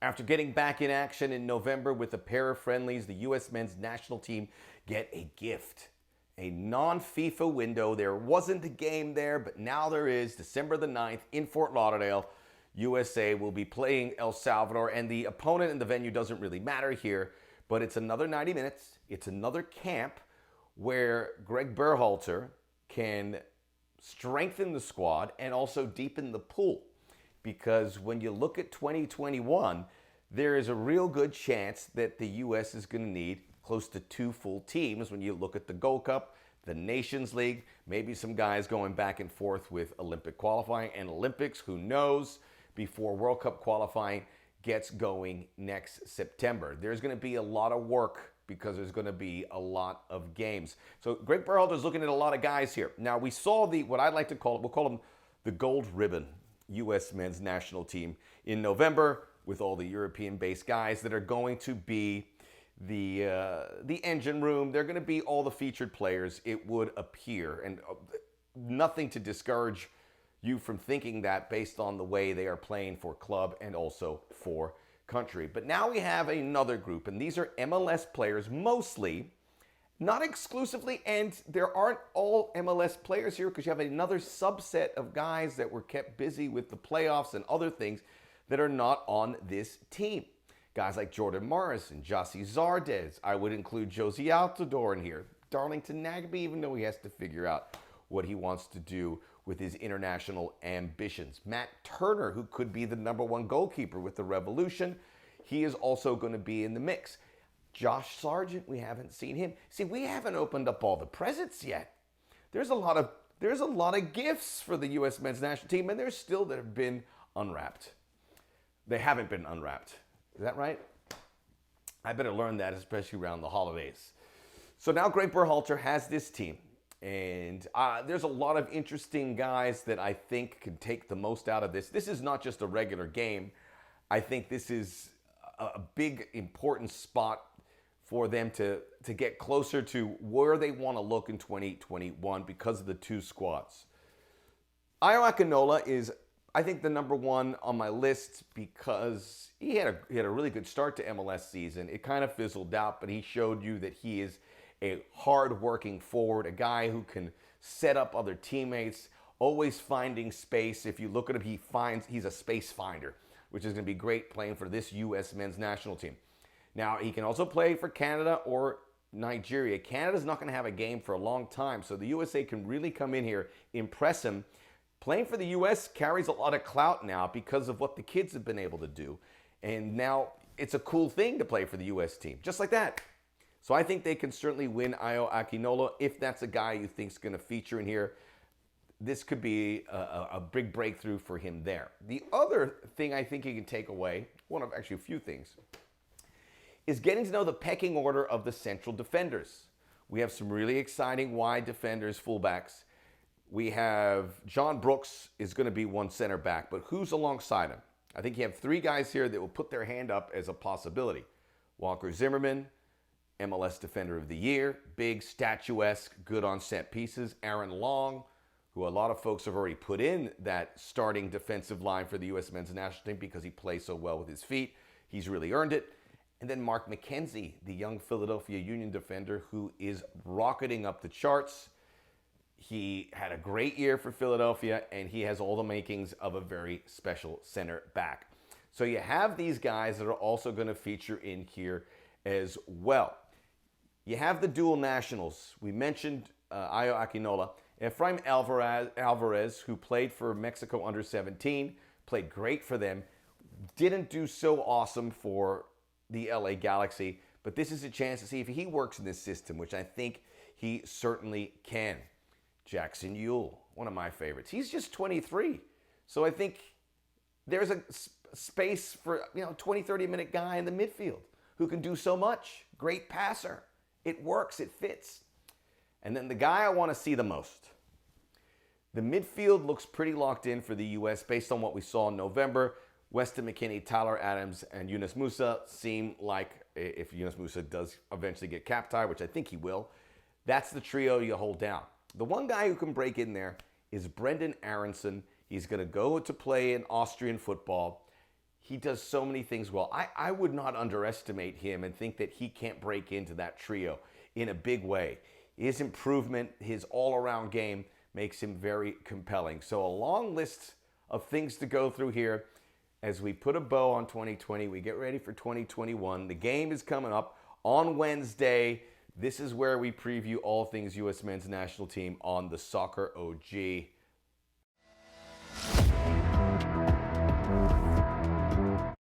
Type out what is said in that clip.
After getting back in action in November with a pair of friendlies, the U.S. men's national team get a gift. A non-FIFA window. There wasn't a game there, but now there is. December the 9th in Fort Lauderdale. USA will be playing El Salvador, and the opponent and the venue doesn't really matter here, but it's another 90 minutes. It's another camp where Greg Berhalter can strengthen the squad and also deepen the pool. Because when you look at 2021, there is a real good chance that the U.S. is going to need close to 2 full teams when you look at the Gold Cup, the Nations League, maybe some guys going back and forth with Olympic qualifying and Olympics, who knows, before World Cup qualifying gets going next September. There's going to be a lot of work because there's going to be a lot of games. So Greg Berhalter is looking at a lot of guys here. Now, we saw what I'd like to call it, we'll call them the gold ribbon U.S. men's national team in November with all the European-based guys that are going to be the engine room. They're going to be all the featured players, it would appear. And nothing to discourage you from thinking that based on the way they are playing for club and also for country. But now we have another group, and these are MLS players mostly, not exclusively, and there aren't all MLS players here because you have another subset of guys that were kept busy with the playoffs and other things that are not on this team. Guys like Jordan Morris and Jossie Zardes. I would include Josie Altidore in here. Darlington Nagbe, even though he has to figure out what he wants to do with his international ambitions. Matt Turner, who could be the #1 goalkeeper with the Revolution, he is also going to be in the mix. Josh Sargent, we haven't seen him. See, we haven't opened up all the presents yet. There's a lot of gifts for the U.S. men's national team, and there's still that have been unwrapped. They haven't been unwrapped. Is that right? I better learn that, especially around the holidays. So now Greg Berhalter has this team, and there's a lot of interesting guys that I think can take the most out of this. This is not just a regular game. I think this is a big, important spot for them to get closer to where they want to look in 2021 because of the 2 squads. Ayo Akinola is, I think, the #1 on my list because he had a really good start to MLS season. It kind of fizzled out, but he showed you that he is a hard-working forward, a guy who can set up other teammates, always finding space. If you look at him, he's a space finder, which is going to be great playing for this U.S. men's national team. Now, he can also play for Canada or Nigeria. Canada's not going to have a game for a long time, so the USA can really come in here, impress him. Playing for the U.S. carries a lot of clout now because of what the kids have been able to do. And now it's a cool thing to play for the U.S. team, just like that. So I think they can certainly win Ayo Akinola if that's a guy you think is going to feature in here. This could be a big breakthrough for him there. The other thing I think you can take away, actually a few things, is getting to know the pecking order of the central defenders. We have some really exciting wide defenders, fullbacks. We have John Brooks is going to be one center back, but who's alongside him? I think you have 3 guys here that will put their hand up as a possibility. Walker Zimmerman, MLS Defender of the Year, big, statuesque, good on set pieces. Aaron Long, who a lot of folks have already put in that starting defensive line for the U.S. men's national team because he plays so well with his feet. He's really earned it. And then Mark McKenzie, the young Philadelphia Union defender who is rocketing up the charts. He had a great year for Philadelphia, and he has all the makings of a very special center back. So you have these guys that are also going to feature in here as well. You have the dual nationals. We mentioned Ayo Akinola. Efraim Alvarez, who played for Mexico under 17, played great for them. Didn't do so awesome for the LA Galaxy, but this is a chance to see if he works in this system, which I think he certainly can. Jackson Yule, one of my favorites. He's just 23. So I think there's a space for 20, 30-minute guy in the midfield who can do so much. Great passer. It works. It fits. And then the guy I want to see the most. The midfield looks pretty locked in for the U.S. based on what we saw in November. Weston McKennie, Tyler Adams, and Yunus Musa seem like, if Yunus Musa does eventually get cap tie, which I think he will, that's the trio you hold down. The one guy who can break in there is Brendan Aronson. He's going to go to play in Austrian football. He does so many things well. I would not underestimate him and think that he can't break into that trio in a big way. His improvement, his all-around game makes him very compelling. So a long list of things to go through here as we put a bow on 2020. We get ready for 2021. The game is coming up on Wednesday. This is where we preview all things U.S. men's national team on the Soccer OG.